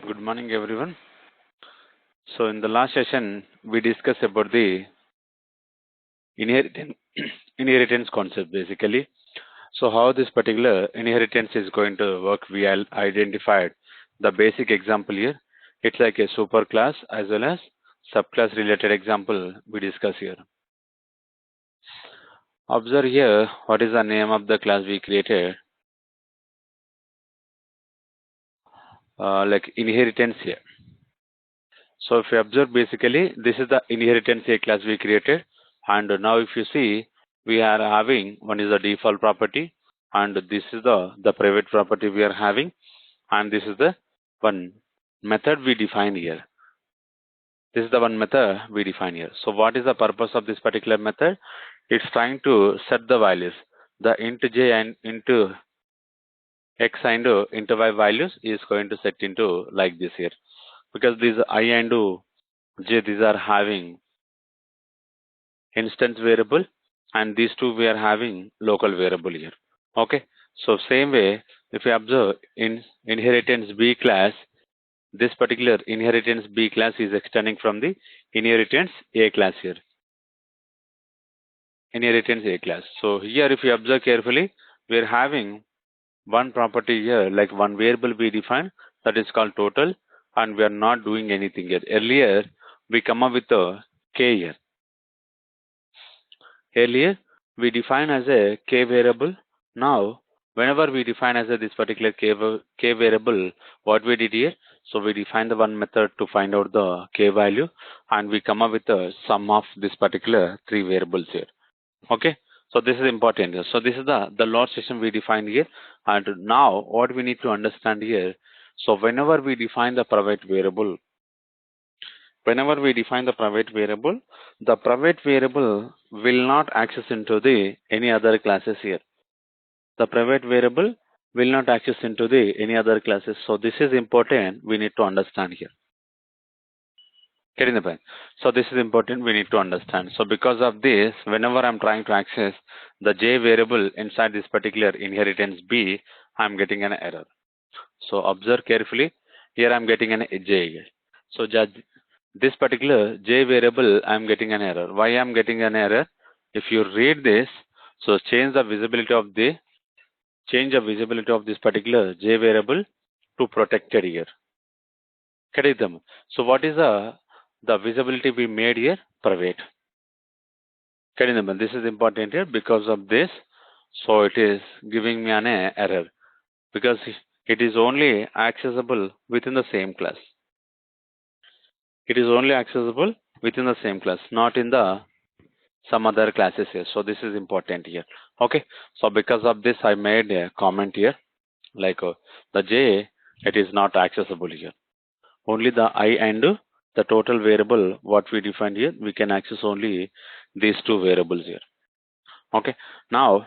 Good morning, everyone. So, in the last session, we discussed about the inheritance inheritance concept, basically. So, how this particular inheritance is going to work, we identified the basic example here. It's like a superclass as well as subclass related example we discuss here. Observe here what is the name of the class we created, like inheritance here. So if you observe, basically this is the inheritance A class we created, and now if you see, we are having one is the default property, and this is the private property we are having, and this is the one method we define here. This is the one method we define here. So what is the purpose of this particular method? It's trying to set the values, the int j and into x and into y values is going to set into like this here, because these I and j, these are having instance variable, and these two we are having local variable here. Okay, so same way, if you observe in inheritance B class, this particular inheritance B class is extending from the inheritance A class here. Inheritance A class. So here if you observe carefully, we are having one property here, like one variable we define, that is called total, and we are not doing anything here. Earlier we come up with a k here. Earlier, we define as a k variable. Now, whenever we define as a this particular k variable, what we did here, so we define the one method to find out the k value, and we come up with the sum of this particular three variables here. Okay, so this is important here. So this is the load system we defined here, and now what we need to understand here. So whenever we define the private variable, the private variable will not access into the any other classes here. The private variable will not access into the any other classes. So this is important. We need to understand here. Getting the point. So this is important. We need to understand. So because of this, whenever I'm trying to access the j variable inside this particular inheritance B, I'm getting an error. So observe carefully. Here I'm getting an j. So this particular j variable, I'm getting an error. Why I'm getting an error? If you read this, so change the visibility of this particular j variable to protected here. Correct them. So what is the visibility we made here? Private. Correct them. This is important here because of this. So it is giving me an error because it is only accessible within the same class. It is only accessible within the same class, not in the some other classes here. So this is important here. Okay, so because of this I made a comment here, like the j, it is not accessible here. Only the I and the total variable what we defined here, we can access only these two variables here. Okay, now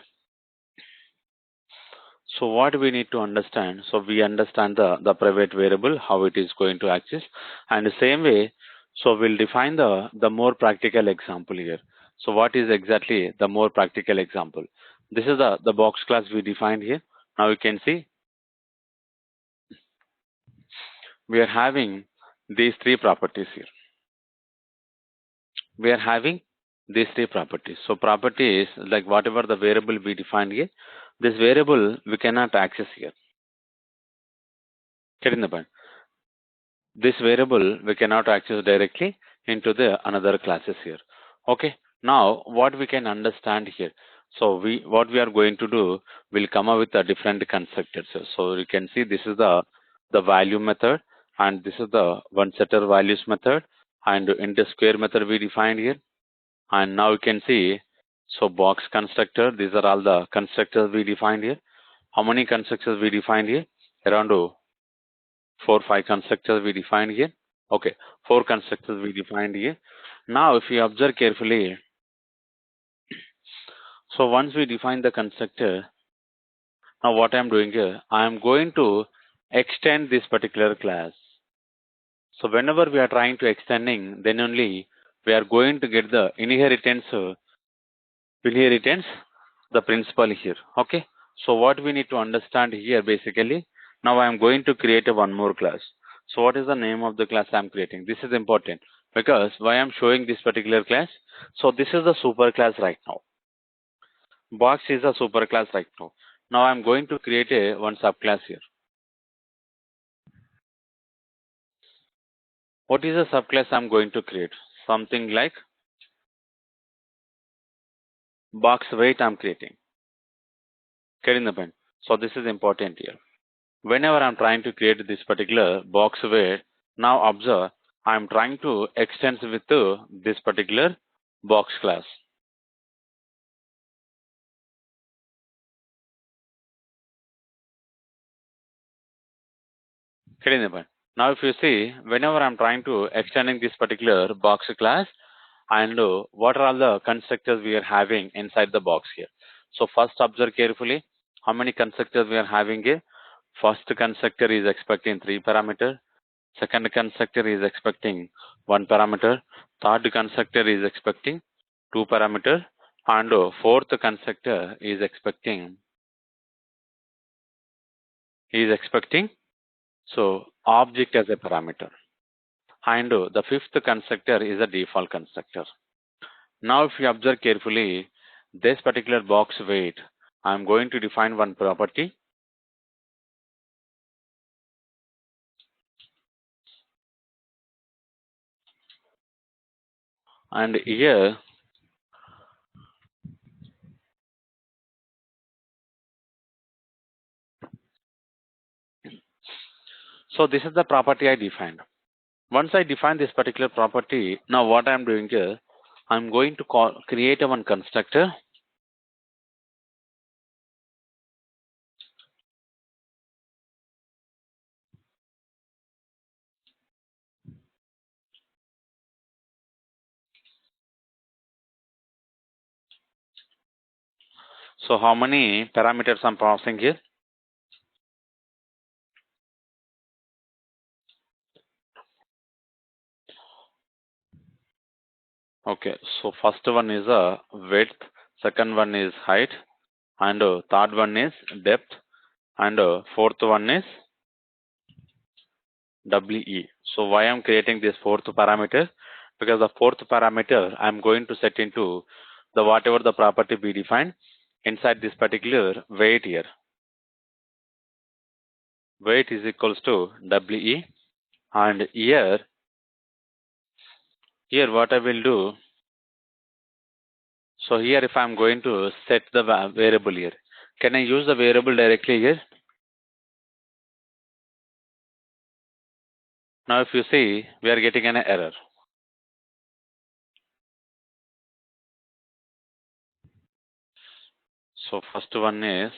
so what we need to understand, so we understand the private variable, how it is going to access, and the same way, so we'll define the more practical example here. So what is exactly the more practical example? This is the box class we defined here. Now you can see we are having these three properties here. We are having these three properties. So properties like whatever the variable we defined here, this variable we cannot access here. Getting the point? This variable we cannot access directly into the another classes here. Okay, now what we can understand here, so what we are going to do, we'll come up with a different constructors here. So you can see this is the value method, and this is the one setter values method, and in the square method we defined here. And now you can see, so box constructor, these are all the constructors we defined here. How many constructors we defined here? Around 4-5 constructors we defined here. Okay, 4 constructors we defined here. Now if you observe carefully, so once we define the constructor, now what I'm doing here, I'm going to extend this particular class. So whenever we are trying to extending, then only we are going to get the inheritance the principal here. Okay, so what we need to understand here, basically, now I am going to create a one more class. So what is the name of the class I'm creating? This is important because why I'm showing this particular class. So this is the super class right now. Box is a super class right now. Now I'm going to create a one subclass here. What is the subclass I'm going to create? Something like box weight I'm creating. Getting the point? So this is important here. Whenever I'm trying to create this particular box weight, now observe I'm trying to extend with this particular box class. Getting the point? Now if you see, whenever I'm trying to extending this particular box class, and what are all the constructors we are having inside the box here. So first observe carefully how many constructors we are having here. First constructor is expecting 3 parameter. Second constructor is expecting 1 parameter. Third constructor is expecting 2 parameter. And fourth constructor is expecting so object as a parameter. And the fifth constructor is a default constructor. Now if you observe carefully, this particular box weight, I'm going to define one property. And here, so this is the property I defined. Once I define this particular property, now what I'm doing here, I'm going to create a one constructor. So how many parameters I'm passing here? Okay, so first one is a width, second one is height, and third one is depth, and fourth one is WE. So why I'm creating this fourth parameter? Because the fourth parameter I'm going to set into the whatever the property be defined inside this particular weight here. Weight is equals to WE, and here what I will do. So here if I'm going to set the variable here, can I use the variable directly here? Now if you see, we are getting an error. So first one is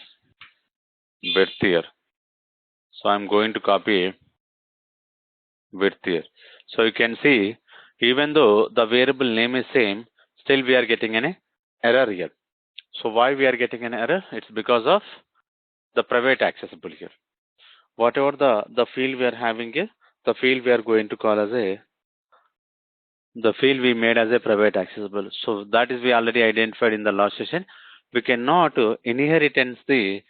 width here. So I'm going to copy width here. So you can see, even though the variable name is same, still we are getting an error here. So why we are getting an error? It's because of the private accessible here. Whatever the field we are having here, the field we are going to call as the field we made as a private accessible. So that is we already identified in the last session. We cannot inheritance the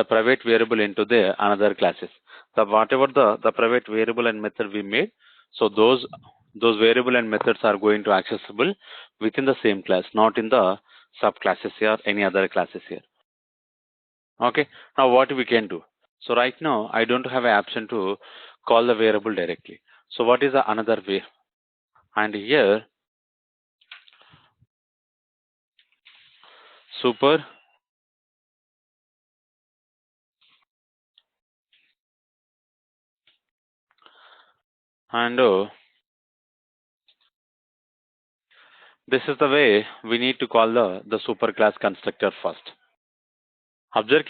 private variable into the another classes. The whatever the private variable and method we made, so those variable and methods are going to accessible within the same class, not in the subclasses here, any other classes here. Okay. Now what we can do? So right now I don't have an option to call the variable directly. So what is the another way? And here super and this is the way we need to call the superclass constructor first. Observe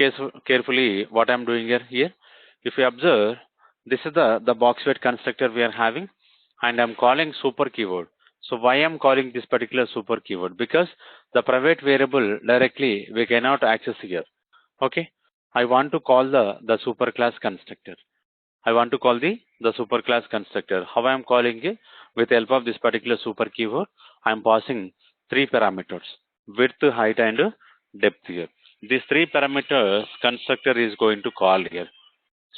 carefully what I'm doing here. If you observe, this is the box weight constructor we are having, and I'm calling super keyword. So why I'm calling this particular super keyword? Because the private variable directly we cannot access here. Okay, I want to call the superclass constructor. I want to call the superclass constructor. How I am calling it? With the help of this particular super keyword, I am passing 3 parameters: width, height, and depth here. These 3 parameters constructor is going to call here.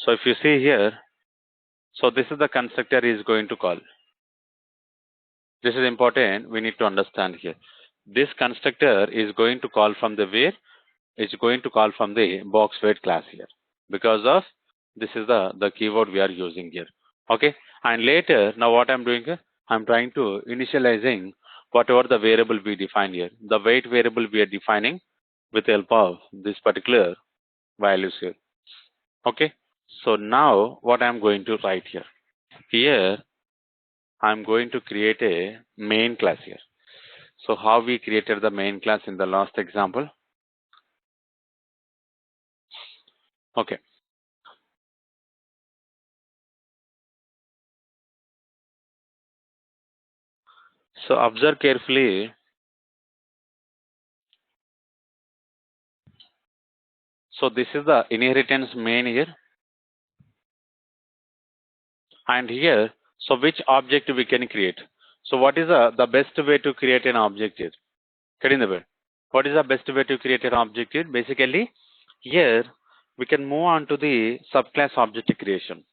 So if you see here, So this is the constructor is going to call. This is important. We need to understand here. This constructor is going to call from the where? It's going to call from the box weight class here. Because of this is the keyword we are using here. Okay. And later, now what I'm doing here? I'm trying to initializing whatever the variable we define here. The weight variable we are defining with the help of this particular values here. Okay. So now what I'm going to write here. Here I'm going to create a main class here. So how we created the main class in the last example? Okay. So observe carefully. So this is the inheritance main here. And here, so which object we can create? So what is the best way to create an object here? What is the best way to create an object here? Basically, here we can move on to the subclass object creation.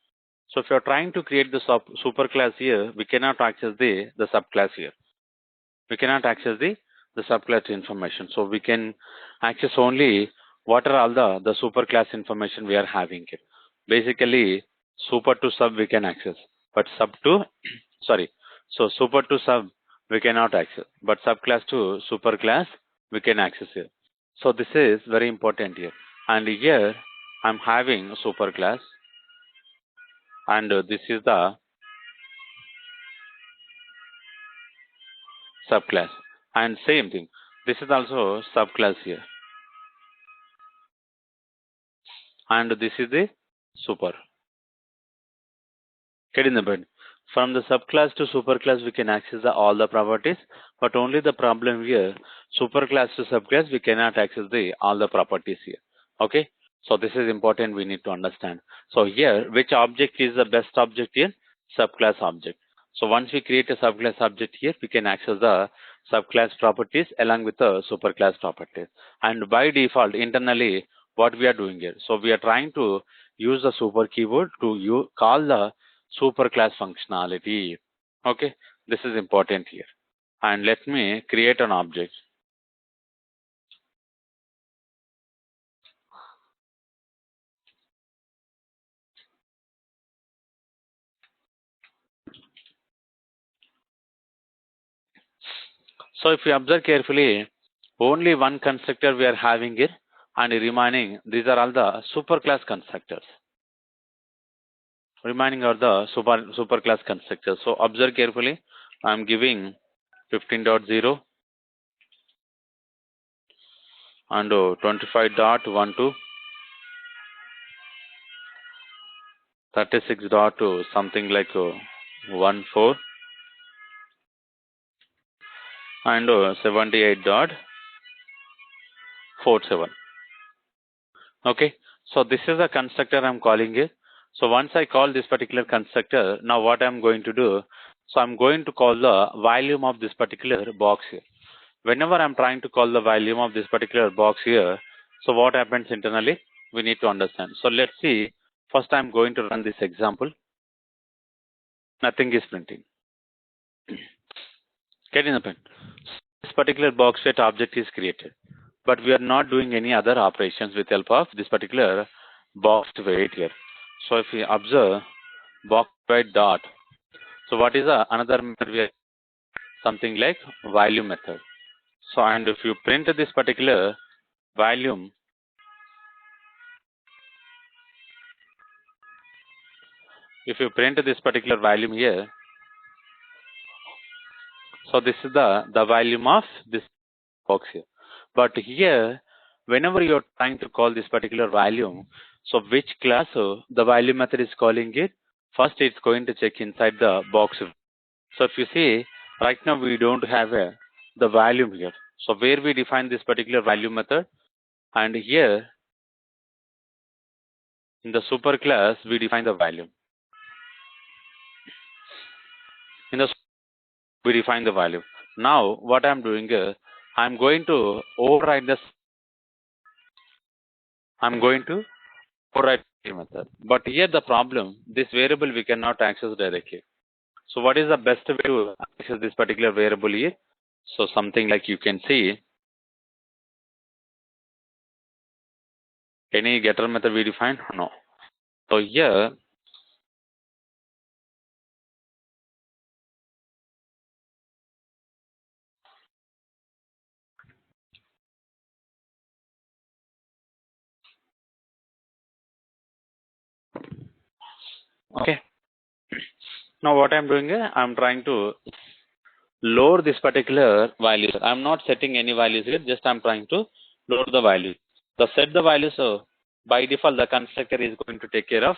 So if you're trying to create the superclass here, we cannot access the subclass here. We cannot access the subclass information. So we can access only what are all the superclass information we are having here. Basically, super to sub we can access, but sub to sorry. So super to sub we cannot access, but subclass to superclass we can access here. So this is very important here. And here I'm having a superclass, and this is the subclass. And same thing. This is also subclass here. And this is the super. Getting the bed. From the subclass to superclass, we can access all the properties, but only the problem here, superclass to subclass, we cannot access all the properties here. Okay, so this is important. We need to understand. So here, which object is the best object here? Subclass object. So once we create a subclass object here, we can access the subclass properties along with the superclass properties. And by default, internally, what we are doing here? So we are trying to use the super keyword to call the superclass functionality. Okay, this is important here. And let me create an object. So if you observe carefully, only one constructor we are having here, and remaining these are all the superclass constructors. Remaining are the superclass constructors. So observe carefully. I am giving 15.0 and 25.12, 36 dot something like 14 and 78.47. Okay, so this is the constructor I'm calling it. So once I call this particular constructor, now what I'm going to do, so I'm going to call the volume of this particular box here. Whenever I'm trying to call the volume of this particular box here, so what happens internally, we need to understand. So let's see, first I'm going to run this example. Nothing is printing. Getting the pen. This particular box weight object is created, but we are not doing any other operations with help of this particular box weight here. So if we observe box weight dot, so what is another method? We have something like volume method. So and if you print this particular volume, if you print this particular volume here, so this is the volume of this box here. But here, whenever you're trying to call this particular volume, so which class the volume method is calling it? First, it's going to check inside the box. So if you see, right now we don't have the volume here. So where we define this particular volume method, and here in the super class we define the volume. In the we define the value. Now what I'm doing is I'm going to override this. I'm going to override method. But here the problem, this variable we cannot access directly. So what is the best way to access this particular variable here? So something like you can see, any getter method we define? No. So here, okay. Now what I'm doing here, I'm trying to load this particular value. I'm not setting any values here, just I'm trying to load the value. The set the value, so by default the constructor is going to take care of,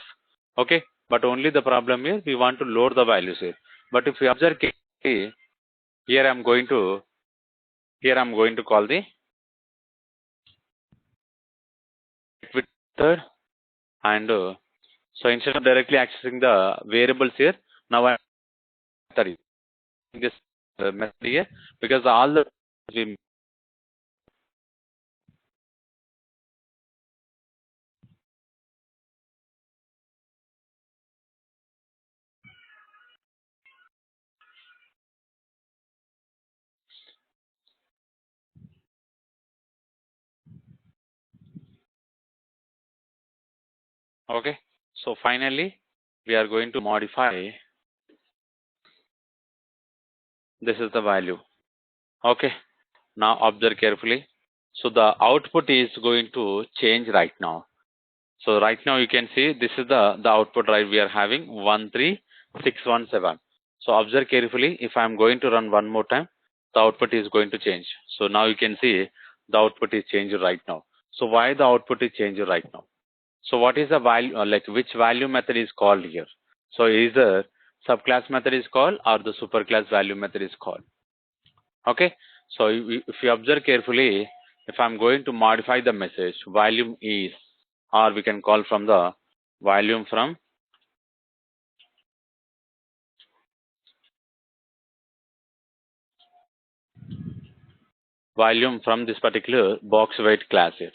okay. But only the problem is we want to load the values here. But if you observe carefully, here I'm going to call the method, and so instead of directly accessing the variables here, now I'm sorry, this method here, because all the okay. So finally we are going to modify, this is the value, okay. Now observe carefully. So the output is going to change right now. So right now you can see this is the output, right? We are having 13617. So observe carefully. If I am going to run one more time, the output is going to change. So now you can see the output is changed right now. So why the output is changed right now? So what is the value, like which value method is called here? So either subclass method is called or the superclass value method is called. Okay. So if you observe carefully, if I'm going to modify the message, volume is, or we can call from the volume from this particular box weight class here.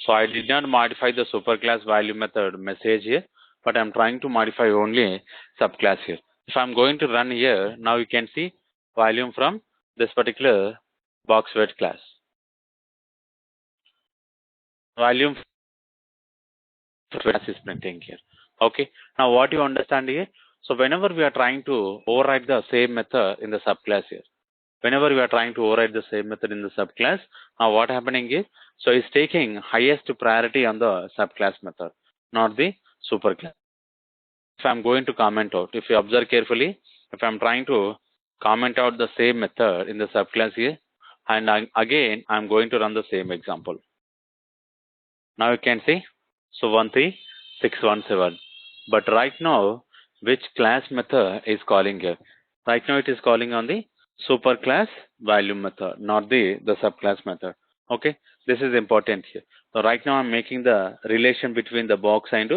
So I did not modify the superclass value method message here, but I'm trying to modify only subclass here. If I'm going to run here, now you can see volume from this particular box weight class. Volume class is printing here. Okay. Now what you understand here? So whenever we are trying to override the same method in the subclass here, whenever we are trying to override the same method in the subclass, now what happening is, so it's taking highest priority on the subclass method, not the superclass. If I'm going to comment out, if you observe carefully, if I'm trying to comment out the same method in the subclass here, and again I'm going to run the same example. Now you can see, so 13617. But right now, which class method is calling here? Right now it is calling on the superclass value method, not the subclass method. Okay, this is important here. So right now I'm making the relation between the box and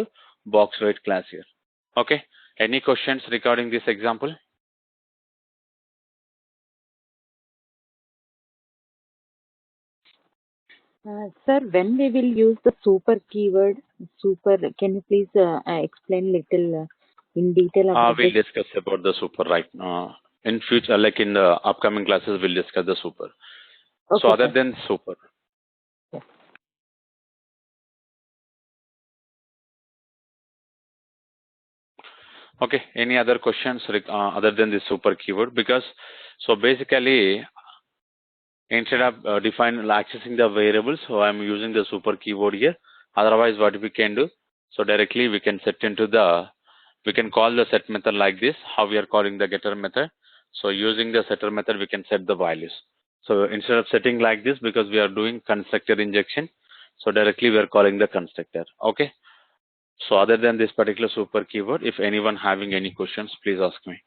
box weight class here. Okay, any questions regarding this example? Sir, when we will use the super keyword, super, can you please explain little in detail about We'll this? discuss about the super right now. In future, like in the upcoming classes, we'll discuss the super. Okay, So other sir. than super. Yes. Okay, any other questions other than the super keyword? Because, so basically, instead of accessing the variables, so I'm using the super keyword here. Otherwise, what we can do, so directly we can set into the, we can call the set method like this, how we are calling the getter method. So using the setter method, we can set the values. So instead of setting like this, because we are doing constructor injection, so directly we are calling the constructor. Okay. So other than this particular super keyword, if anyone having any questions, please ask me.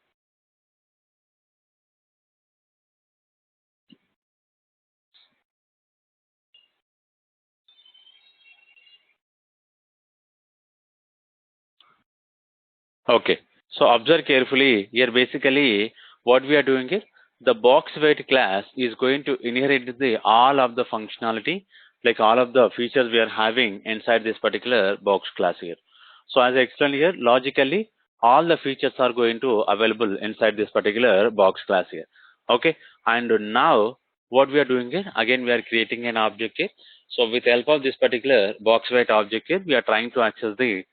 Okay. So observe carefully here. Basically, what we are doing is the box weight class is going to inherit the all of the functionality like all of the features we are having inside this particular box class here. So as I explained here, logically, all the features are going to available inside this particular box class here. Okay, and now what we are doing here, again we are creating an object here. So with the help of this particular box weight object here, we are trying to access the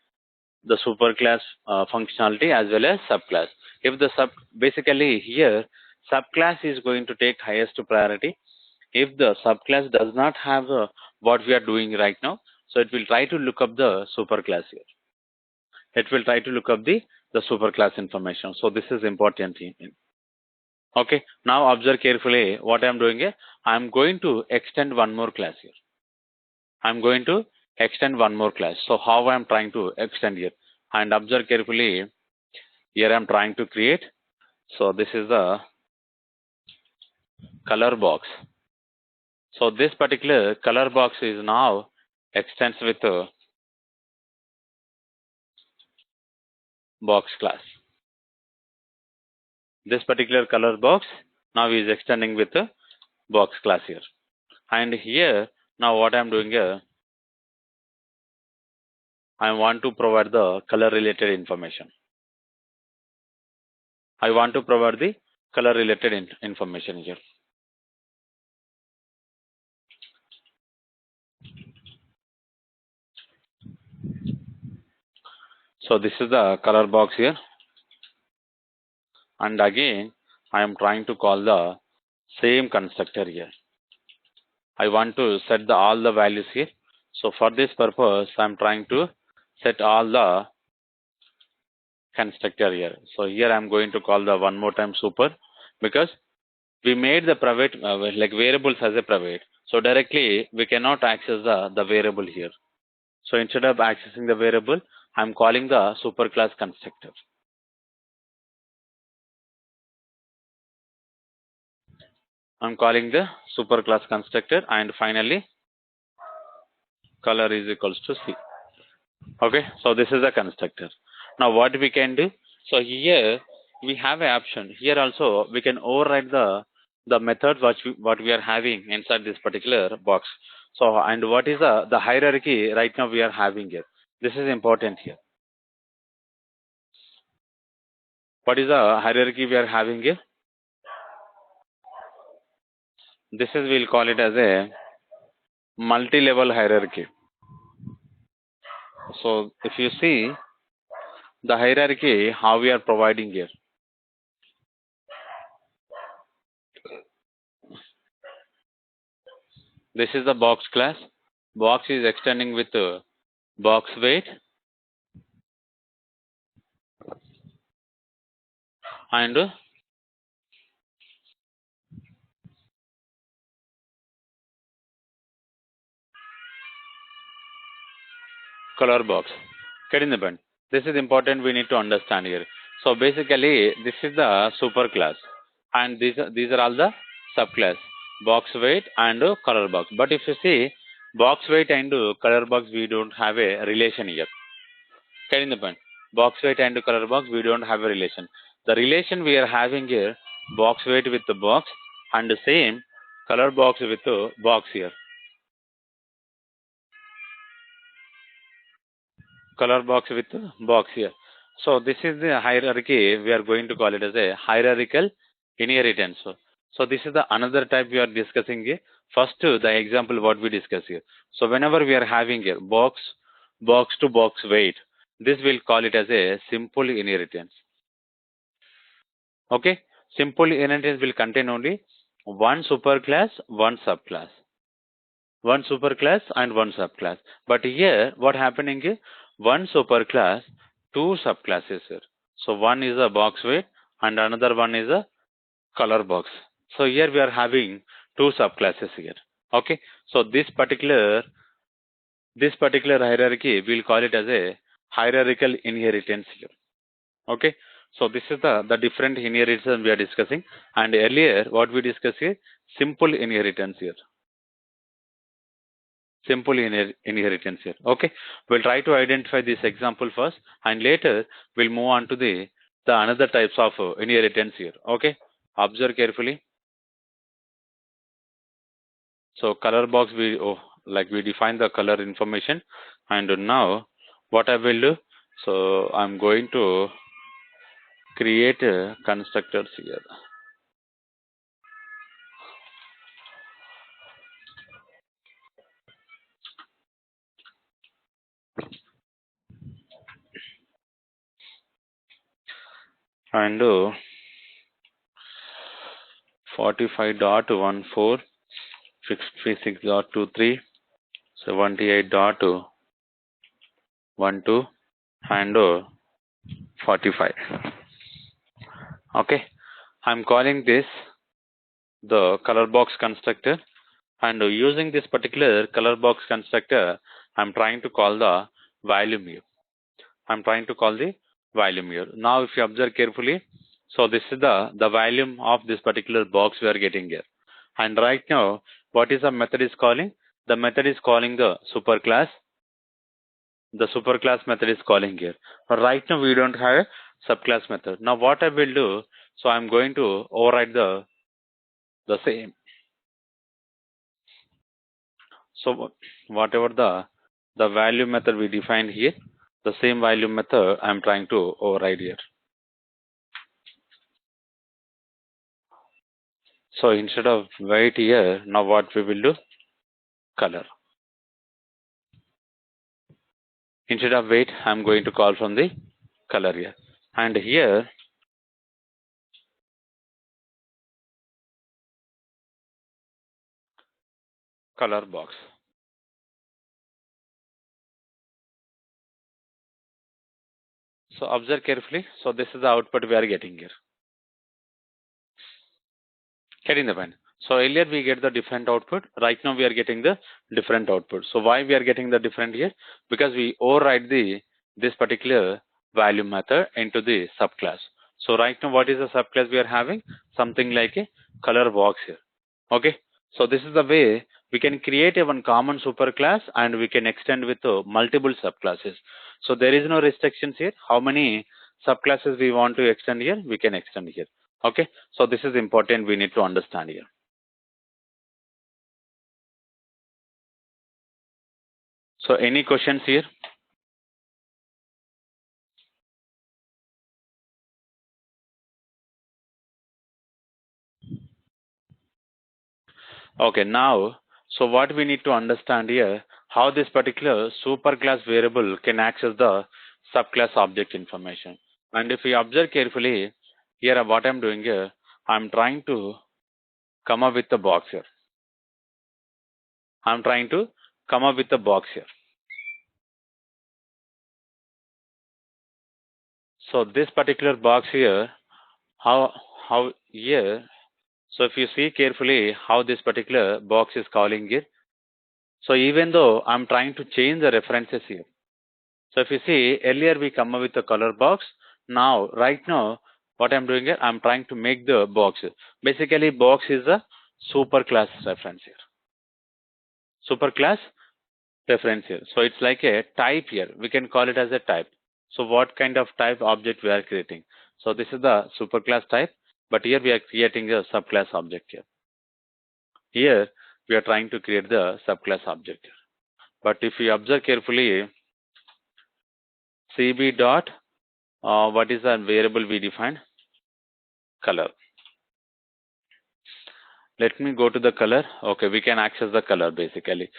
superclass functionality as well as subclass. If the basically here subclass is going to take highest priority. If the subclass does not have what we are doing right now, so it will try to look up the superclass here. It will try to look up the superclass information. So this is important. Okay. Now observe carefully what I am doing here. I am going to extend one more class here. I am going to extend one more class. So how I am trying to extend here? And observe carefully. Here I am trying to create. So this is the color box. So this particular color box is now extends with box class. This particular color box now is extending with the box class here. And here, now what I am doing here, I want to provide the color related information. I want to provide the color related information here. So this is the color box here. And again, I am trying to call the same constructor here. I want to set all the values here. So for this purpose, I am trying to set all the constructor here. So here I am going to call the one more time super, because we made the private like variables as a private. So directly we cannot access the variable here. So instead of accessing the variable, I am calling the superclass constructor. I'm calling the superclass constructor, and finally color is equals to C. Okay, so this is the constructor. Now what we can do, so here we have an option. Here also we can override the method what we are having inside this particular box. So, and what is the hierarchy right now we are having here. This is important here. What is the hierarchy we are having here? This is, we'll call it as a multi-level hierarchy. So if you see the hierarchy, how we are providing here. This is the box class. Box is extending with box weight and color box. Get in the band. This is important, we need to understand here. So basically this is the super class, and these are all the subclass, box weight and color box. But if you see box weight and color box, we don't have a relation here. Get in the band. Box weight and color box, we don't have a relation. The relation we are having here, box weight with the box, and the same color box with the box here. Color box with box here. So this is the hierarchy. We are going to call it as a hierarchical inheritance. So this is the another type we are discussing here. First, the example what we discuss here. So whenever we are having here box to box weight, this will call it as a simple inheritance. Okay, simple inheritance will contain only one superclass, one subclass. One superclass and one subclass. But here, what happening is one superclass, two subclasses here. So one is a box weight and another one is a color box. So here we are having two subclasses here. Okay. So this particular hierarchy, we'll call it as a hierarchical inheritance here. Okay. So this is the different inheritance we are discussing. And earlier, what we discussed here, simple inheritance here. Simple inheritance here. Okay, we'll try to identify this example first, and later we'll move on to the another types of inheritance here. Okay, observe carefully. So color box, we like we define the color information. And now what I will do, so I'm going to create constructors here. And 45.14, 66.23, 78.12, and 45. Okay, I'm calling this the color box constructor, and using this particular color box constructor, I'm trying to call the volume here. I'm trying to call the volume here. Now, if you observe carefully, so this is the volume of this particular box we are getting here. And right now, what is the method is calling? The method is calling the superclass. The superclass method is calling here. But right now, we don't have a subclass method. Now, what I will do, so I'm going to override the same. So whatever the value method we defined here, the same value method I'm trying to override here. So instead of white here, now what we will do? Color. Instead of weight, I'm going to call from the color here. And here, color box. So observe carefully. So this is the output we are getting here. Getting the point. So earlier we get the different output. Right now we are getting the different output. So why we are getting the different here? Because we override this particular value method into the subclass. So right now what is the subclass we are having? Something like a color box here. Okay. So this is the way we can create a one common superclass and we can extend with multiple subclasses. So there is no restrictions here. How many subclasses we want to extend here? We can extend here. Okay. So this is important. We need to understand here. So any questions here? Okay. Now, so what we need to understand here, how this particular superclass variable can access the subclass object information. And if we observe carefully, here what I'm doing here, I'm trying to come up with the box here. I'm trying to come up with the box here. So this particular box here, how here, so if you see carefully how this particular box is calling it, so even though I'm trying to change the references here. So if you see earlier we come up with the color box, now right now what I'm doing here, I'm trying to make the box. Basically box is a superclass reference here. Superclass reference here. So it's like a type here. We can call it as a type. So what kind of type object we are creating? So this is the superclass type, but here we are creating a subclass object here. Here we are trying to create the subclass object here. But if you observe carefully, cb dot, what is the variable we defined? Color. Let me go to the color. Okay, we can access the color basically.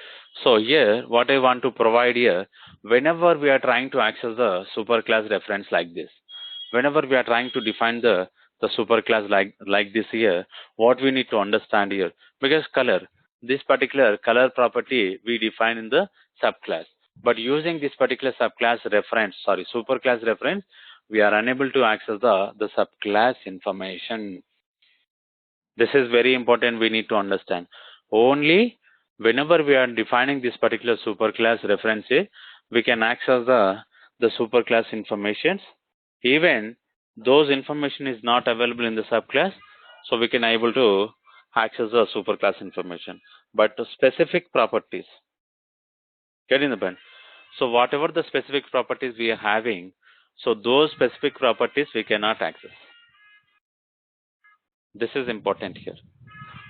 So here, what I want to provide here, whenever we are trying to access the superclass reference like this, whenever we are trying to define the superclass like this here, what we need to understand here, because color, this particular color property we define in the subclass, but using this particular subclass reference, sorry, superclass reference, we are unable to access the subclass information. This is very important. We need to understand. Only whenever we are defining this particular superclass reference, we can access the superclass informations. Even those information is not available in the subclass, so we can able to access the superclass information. But the specific properties, get in the pen. So whatever the specific properties we are having, so those specific properties we cannot access. This is important here.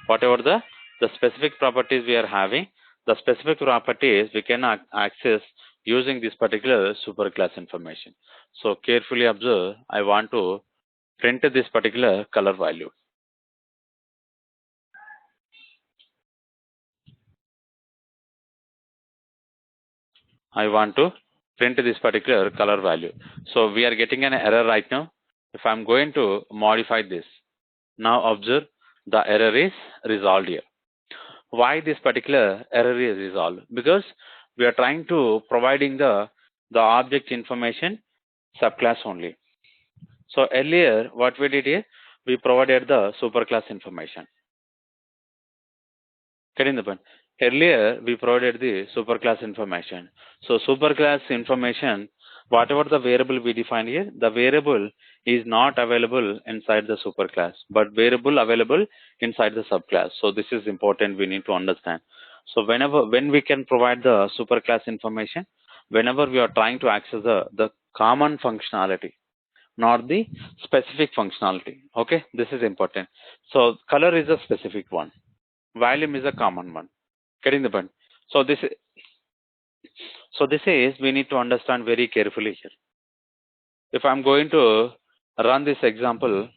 Whatever the specific properties we are having, the specific properties we can access using this particular superclass information. So carefully observe, I want to print this particular color value. I want to print this particular color value. So we are getting an error right now. If I'm going to modify this, now observe the error is resolved here. Why this particular error is resolved? Because we are trying to providing the object information subclass only. So earlier what we did is we provided the superclass information. Earlier we provided the superclass information. So superclass information, whatever the variable we define here, the variable is not available inside the superclass, but variable available inside the subclass. So this is important, we need to understand. So when we can provide the superclass information, whenever we are trying to access the common functionality, not the specific functionality. Okay, this is important. So color is a specific one, volume is a common one. Getting the point? So this is we need to understand very carefully here. If I'm going to run this example,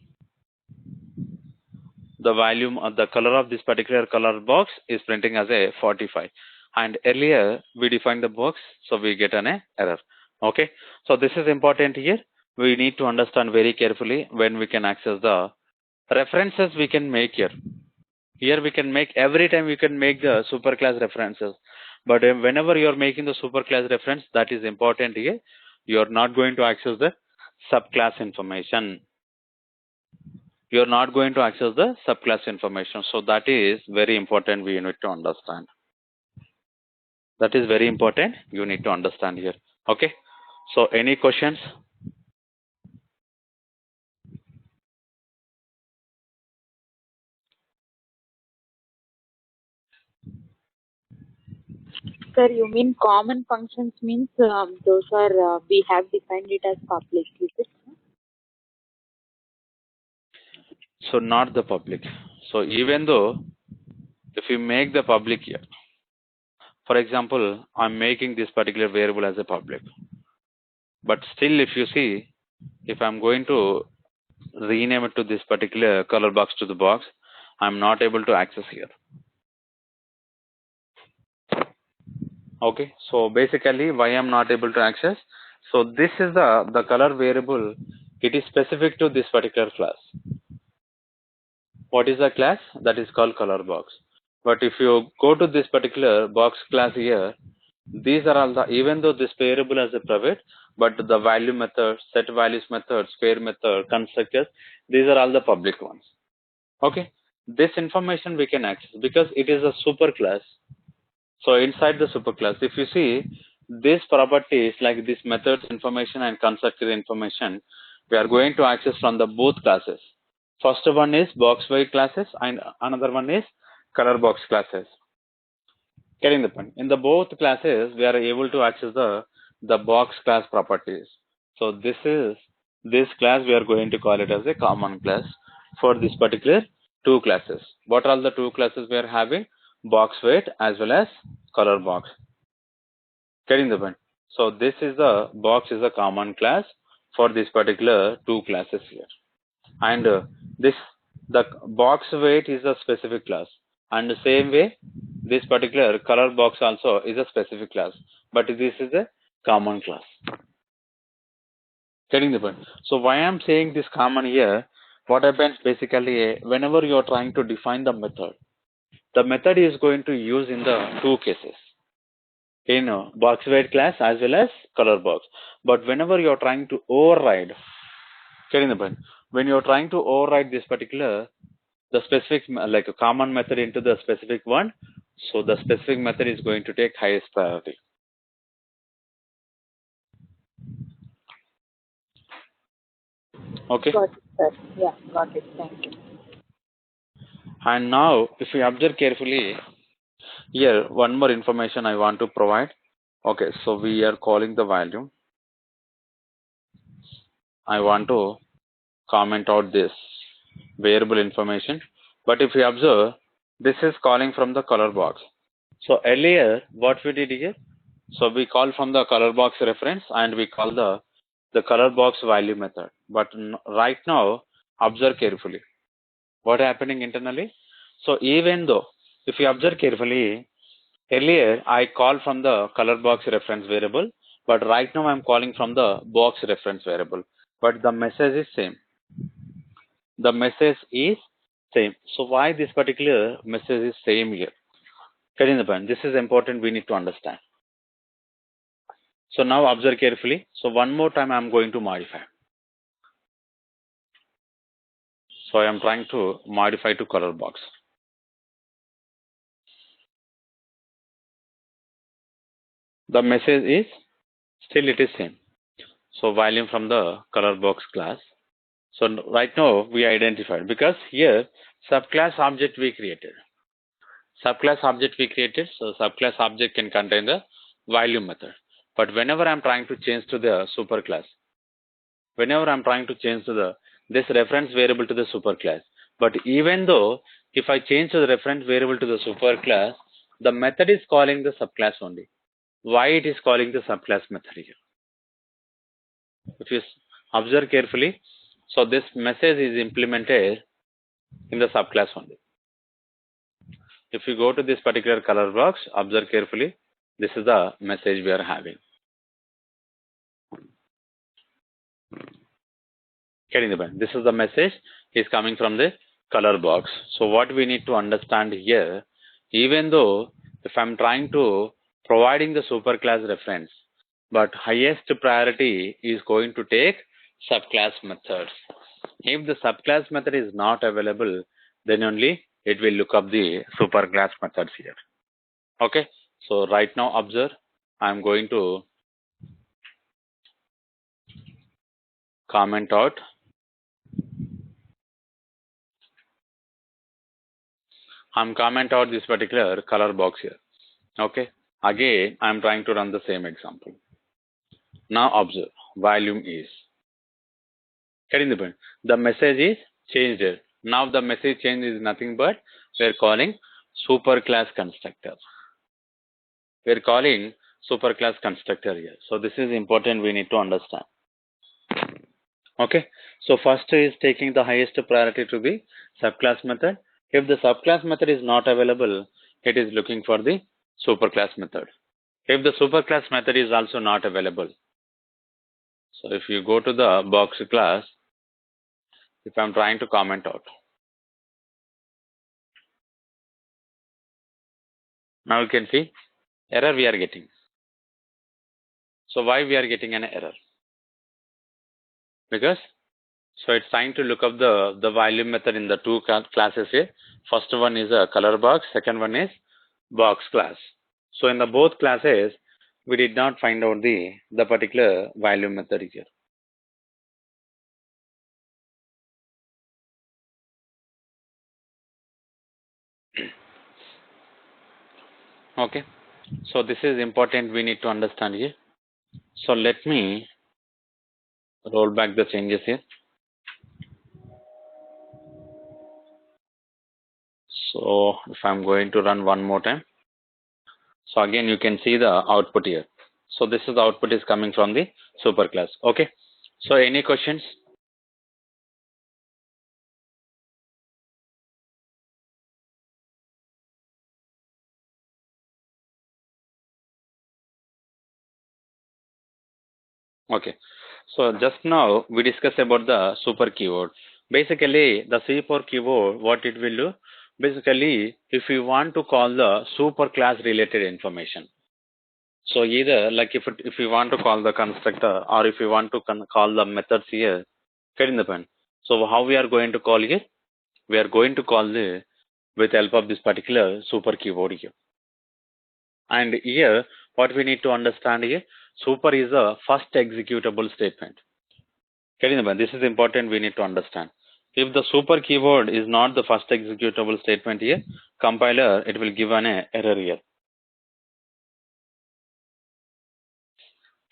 the volume of the color of this particular color box is printing as a 45, and earlier we defined the box, so we get an error. Okay, so this is important here. We need to understand very carefully when we can access the references we can make here. Here we can make, every time we can make the superclass references, but whenever you are making the superclass reference, that is important here. You are not going to access the subclass information. You are not going to access the subclass information. So that is very important, we need to understand. That is very important, you need to understand here. Okay, so any questions? Sir, you mean common functions means those are we have defined it as public, is it? So not the public. So even though if you make the public here, for example, I'm making this particular variable as a public, but still if you see, if I'm going to rename it to this particular color box to the box, I'm not able to access here. Okay, so basically why I'm not able to access? So this is the color variable, it is specific to this particular class. What is the class? That is called color box. But if you go to this particular box class here, these are all the, even though this variable is a private, but the value method, set values method, square method, constructors, these are all the public ones. Okay, this information we can access because it is a super class. So inside the superclass, if you see these properties like this methods information and constructor information, we are going to access from the both classes. First one is box wide classes and another one is color box classes. Getting the point? In the both classes, we are able to access the box class properties. So this class we are going to call it as a common class for this particular two classes. What are the two classes we are having? Box weight as well as color box. Getting the point? So this is the box is a common class for this particular two classes here, and this the box weight is a specific class, and the same way this particular color box also is a specific class, but this is a common class. Getting the point? So why I'm saying this common here, what happens basically, whenever you are trying to define the method is going to use in the two cases, in box weight class as well as color box. But whenever you are trying to override, getting the point? When you are trying to override this particular, the specific like a common method into the specific one, so the specific method is going to take highest priority. Okay, Got it, sir. Yeah, got it. Thank you. and now if we observe carefully here, one more information I want to provide. Okay, so we are calling the value. I want to comment out this variable information, but if you observe, this is calling from the color box. So earlier, what we did here? So we call from the color box reference and we call the color box value method. But right now, observe carefully. What happening internally? So even though, if you observe carefully, earlier I call from the color box reference variable, but right now I'm calling from the box reference variable. But the message is same. The message is same. So why this particular message is same here? Getting the point? This is important. We need to understand. So now observe carefully. So one more time I'm going to modify. So I am trying to modify to color box. The message is still it is same. So volume from the color box class. So right now we identified because here subclass object we created. Subclass object we created. So subclass object can contain the volume method. But whenever I'm trying to change to the superclass, whenever I'm trying to change to this reference variable to the superclass, but even though if I change to the reference variable to the superclass, the method is calling the subclass only. Why it is calling the subclass method here? If you observe carefully, so this message is implemented in the subclass only. If you go to this particular color box, observe carefully, this is the message we are having. Getting the point? This is the message is coming from the color box. So what we need to understand here, even though if I'm trying to providing the superclass reference, but highest priority is going to take subclass methods. If the subclass method is not available, then only it will look up the superclass methods here. Okay. So right now observe, I'm going to comment out. I'm comment out this particular color box here. Okay. Again, I'm trying to run the same example. Now observe, volume is. Getting the point? The message is changed here. Now the message change is nothing but we're calling superclass constructor. We're calling superclass constructor here. So this is important. We need to understand. Okay. So first is taking the highest priority to the subclass method. If the subclass method is not available, it is looking for the superclass method. If the superclass method is also not available, so if you go to the box class, if I'm trying to comment out, now you can see error we are getting. So why we are getting an error? Because so it's trying to look up the volume method in the two classes here. First one is a color box, second one is box class. So in the both classes, we did not find out the particular volume method here. Okay. So this is important. We need to understand here. So let me roll back the changes here. So if I'm going to run one more time, so again you can see the output here. So this is the output is coming from the superclass. Okay. So any questions? Okay. So just now we discussed about the super keyword. Basically the super keyword, what it will do? Basically, if you want to call the superclass related information. So either like if you want to call the constructor or if you want to call the methods here, getting the point. So how we are going to call here? We are going to call the with help of this particular super keyword here. And here, what we need to understand here, super is a first executable statement. Getting the point? This is important. We need to understand. If the super keyword is not the first executable statement here, compiler it will give an error here.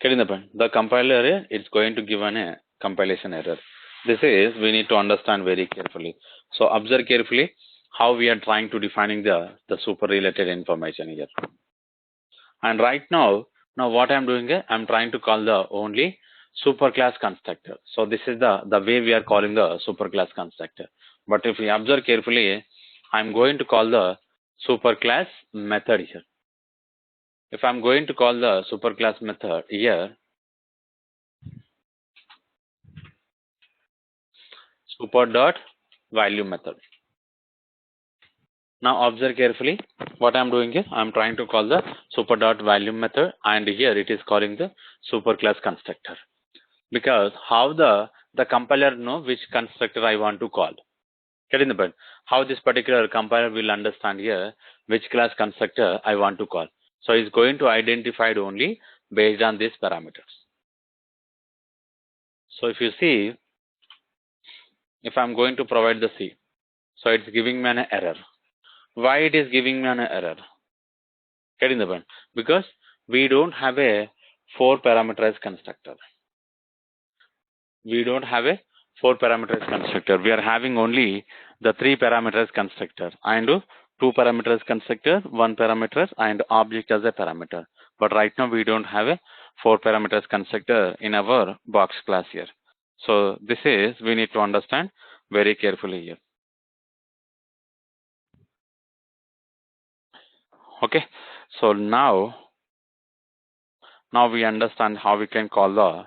Getting the point? The compiler here, it's going to give an compilation error. This is we need to understand very carefully. So observe carefully. how we are trying to defining the super related information here. And right now what I'm doing is I'm trying to call the only superclass constructor. So this is the way we are calling the superclass constructor. But if we observe carefully, I'm going to call the superclass method here. If I'm going to call the superclass method here, super dot value method. Now observe carefully what I'm doing is I'm trying to call the super dot value method, and here it is calling the superclass constructor. Because how the compiler know which constructor I want to call. Getting the point? How this particular compiler will understand here which class constructor I want to call. So it's going to identify it only based on these parameters. So if you see, if I'm going to provide the C, so it's giving me an error. Why it is giving me an error? Getting the point? Because we don't have a 4 parameterized constructor. We don't have a 4 parameterized constructor. We are having only the 3 parameterized constructor and 2 parameterized constructor, 1 parameter, and object as a parameter. But right now we don't have a 4 parameterized constructor in our box class here. So this is, we need to understand very carefully here. Okay. So now we understand how we can call the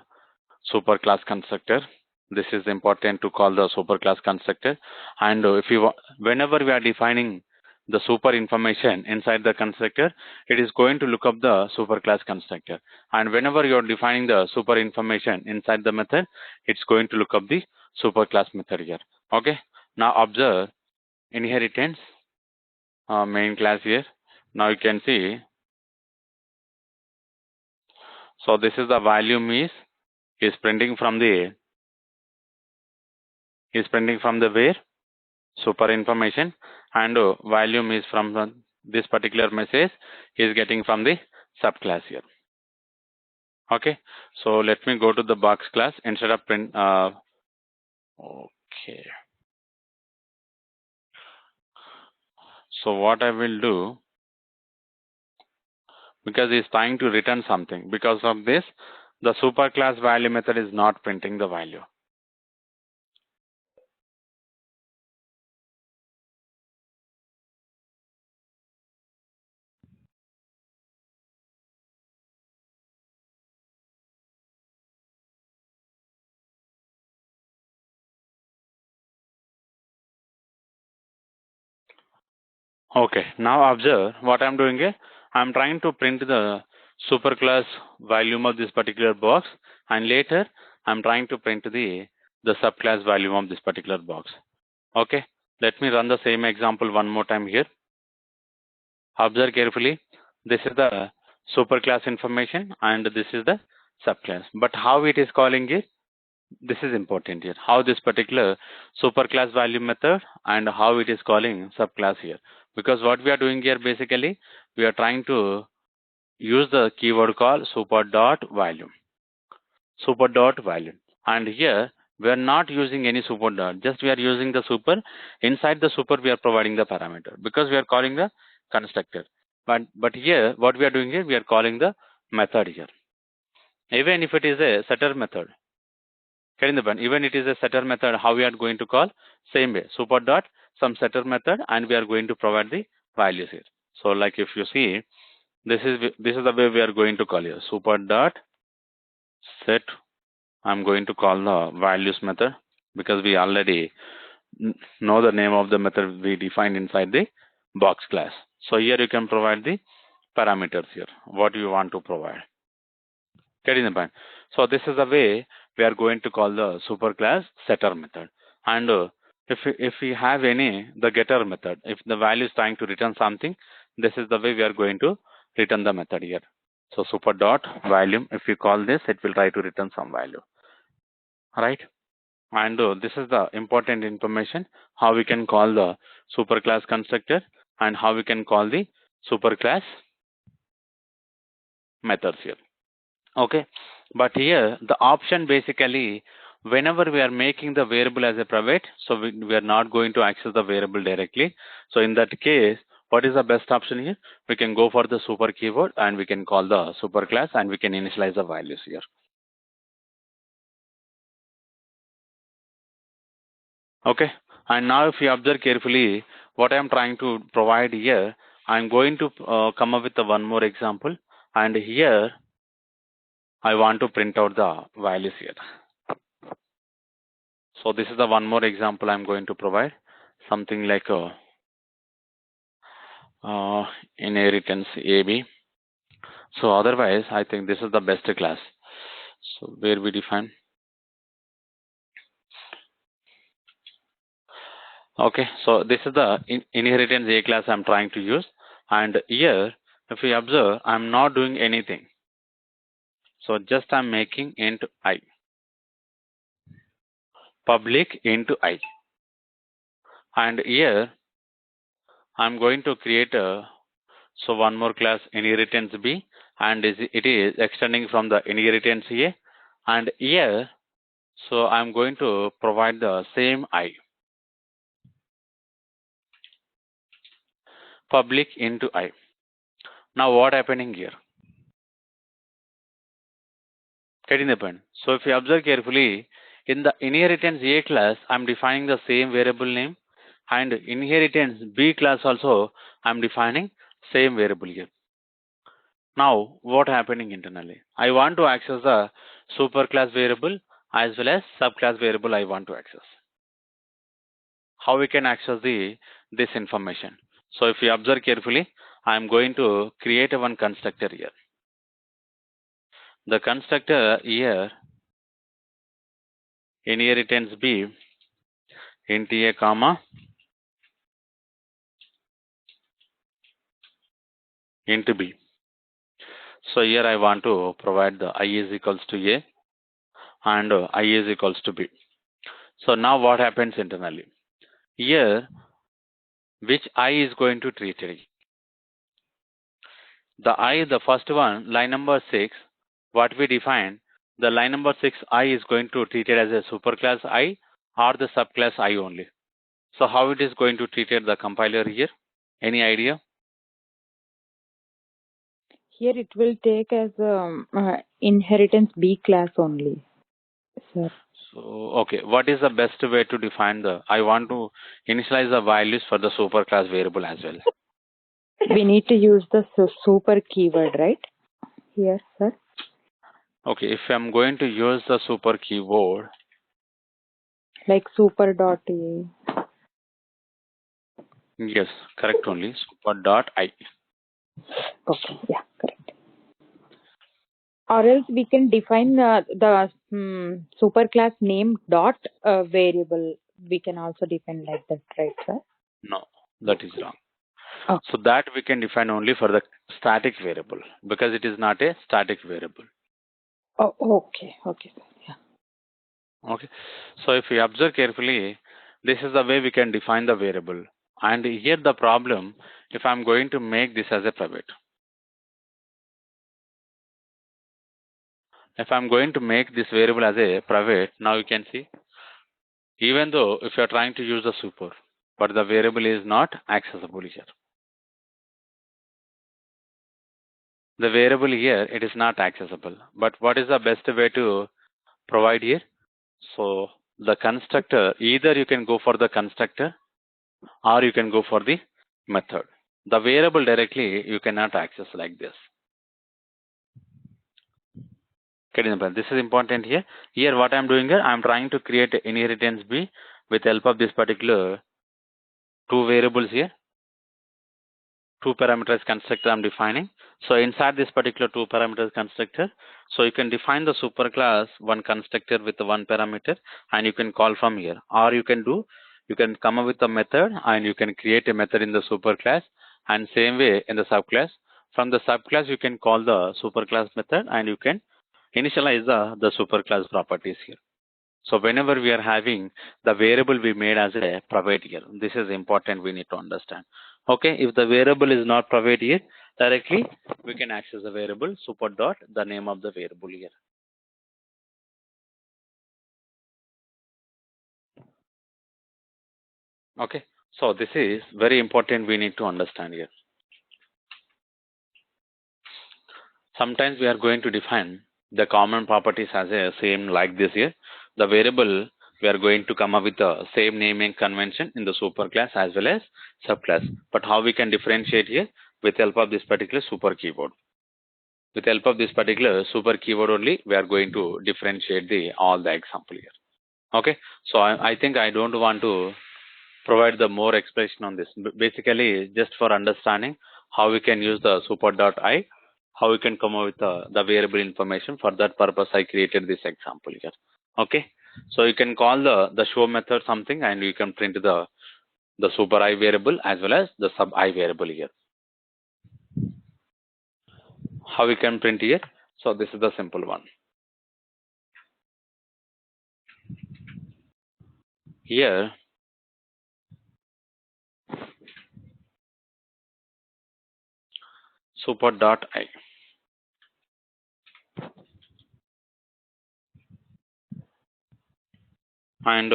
superclass constructor. This is important to call the superclass constructor. And if you, whenever we are defining the super information inside the constructor, it is going to look up the superclass constructor. And whenever you are defining the super information inside the method, it's going to look up the superclass method here. Okay. Now observe inheritance main class here. Now you can see. So this is the volume is printing from the where super information, and volume is from this particular message is getting from the subclass here. Okay, so let me go to the box class instead of print. Okay, so what I will do, because it's trying to return something, because of this the superclass value method is not printing the value. Okay, now observe what I'm doing is I'm trying to print the superclass volume of this particular box, and later I'm trying to print the subclass volume of this particular box. Okay, let me run the same example one more time here. Observe carefully. This is the superclass information and this is the subclass. But how it is calling it? This is important here. How this particular superclass value method and how it is calling subclass here. Because what we are doing here basically, we are trying to use the keyword called super dot value. Super dot value. And here we are not using any super dot, just we are using the super. Inside the super we are providing the parameter because we are calling the constructor. But here what we are doing here, we are calling the method here. Even if it is a setter method, even it is a setter method, how we are going to call? Same way, super dot some setter method, and we are going to provide the values here. So like if you see, this is the way we are going to call here, super dot set. I'm going to call the values method because we already know the name of the method we defined inside the box class. So here you can provide the parameters here, what you want to provide. Getting the point? So this is the way we are going to call the superclass setter method. And if we have the getter method, if the value is trying to return something, this is the way we are going to return the method here. So super dot value, if you call this, it will try to return some value, right? And this is the important information, how we can call the superclass constructor and how we can call the superclass methods here. Okay, but here the option basically whenever we are making the variable as a private, so we are not going to access the variable directly. So in that case, what is the best option here? We can go for the super keyword and we can call the super class and we can initialize the values here. Okay, and now if you observe carefully what I am trying to provide here, I am going to come up with the one more example, and here I want to print out the values here. So this is the one more example I'm going to provide, something like inheritance AB. So otherwise, I think this is the best class. So where we define. Okay, so this is the inheritance A class I'm trying to use, and here if you observe, I'm not doing anything. So just I'm making int I, public int I, and here I'm going to create a one more class inheritance B, and it is extending from the inheritance A, and here so I'm going to provide the same I, public into I. Now what happening here? Getting the point. So if you observe carefully, in the inheritance A class, I'm defining the same variable name, and inheritance B class also I'm defining same variable here. Now what happening internally? I want to access the superclass variable as well as subclass variable I want to access. How we can access this information? So if you observe carefully, I'm going to create one constructor here. The constructor here, inheritance B, int A comma int B. So here I want to provide the I is equals to A and I is equals to B. So now what happens internally? Here, which I is going to treat it? The I, the first one, line number 6, what we define, the line number 6 I is going to treat it as a superclass I or the subclass I only. So how it is going to treat it, the compiler here? Any idea? Here it will take as inheritance B class only, sir. So, okay, what is the best way to define the, I want to initialize the values for the superclass variable as well. We need to use the super keyword, right? Yes, sir. Okay, if I'm going to use the super keyword, like super dot A. yes, correct only, super dot I. Okay, yeah, correct. Or else we can define the superclass name dot variable. We can also define like that, right, sir? No, that is wrong. Oh. So that we can define only for the static variable because it is not a static variable. Oh, okay, okay, yeah. Okay, so if we observe carefully, this is the way we can define the variable. And here the problem, if I'm going to make this as a private. If I'm going to make this variable as a private, now you can see, even though if you're trying to use a super, but the variable is not accessible here. The variable here, it is not accessible. But what is the best way to provide here? So the constructor, either you can go for the constructor or you can go for the method. The variable directly you cannot access like this. This is important here. Here what I'm doing here, I'm trying to create inheritance B with help of this particular two variables here. Two parameters constructor I'm defining. So inside this particular two parameters constructor, so you can define the superclass one constructor with one parameter and you can call from here. Or you can come up with a method and you can create a method in the superclass, and same way in the subclass. From the subclass you can call the superclass method and you can initialize the superclass properties here. So whenever we are having the variable we made as a private here, this is important, we need to understand. Okay, if the variable is not private here, directly we can access the variable super dot the name of the variable here. Okay, so this is very important, we need to understand here. Sometimes we are going to define the common properties as a same like this here. The variable, we are going to come up with the same naming convention in the superclass as well as subclass. But how we can differentiate here? With help of this particular super keyword. With help of this particular super keyword only, we are going to differentiate the all the example here. Okay, so I think I don't want to provide the more explanation on this. Basically, just for understanding how we can use the super.I, how we can come up with the variable information. For that purpose, I created this example here. Okay, so you can call the show method something, and you can print the super I variable as well as the sub I variable here. How we can print here? So this is the simple one. Here, super.I. And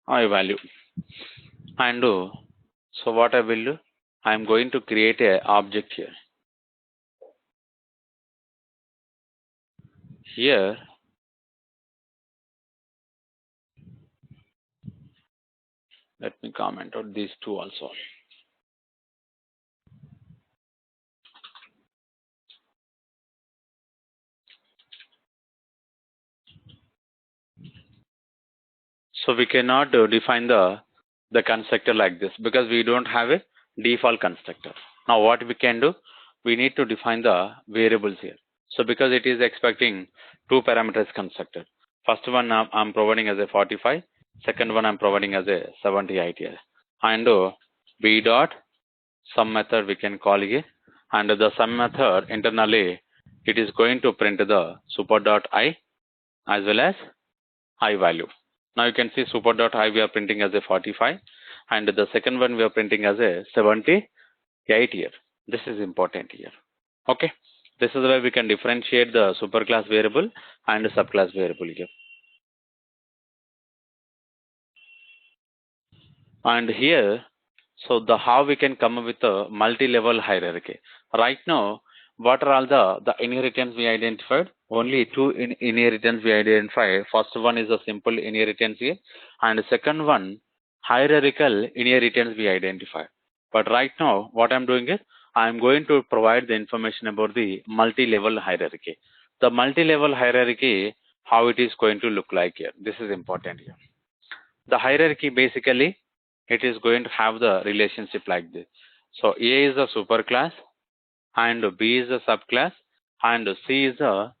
I value. And so what I will do, I am going to create a object here. Here, let me comment on these two also. So we cannot define the constructor like this because we don't have a default constructor. Now what we can do, we need to define the variables here. So because it is expecting two parameters constructor. First one I'm providing as a 45. Second one I'm providing as a 78 here. And b dot sum method we can call here. And the sum method internally it is going to print the super dot I as well as I value. Now you can see super.I we are printing as a 45 and the second one we are printing as a 78 here. This is important here. Okay. This is where we can differentiate the superclass variable and the subclass variable here. And here, so the how we can come up with a multi-level hierarchy. Right now, what are all the inheritance we identified? Only two inheritance we identified. First one is a simple inheritance here, and the second one hierarchical inheritance we identified. But right now, what I'm doing is I'm going to provide the information about the multi-level hierarchy. The multi-level hierarchy, how it is going to look like here. This is important here. The hierarchy basically it is going to have the relationship like this. So A is a superclass and B is a subclass and C is a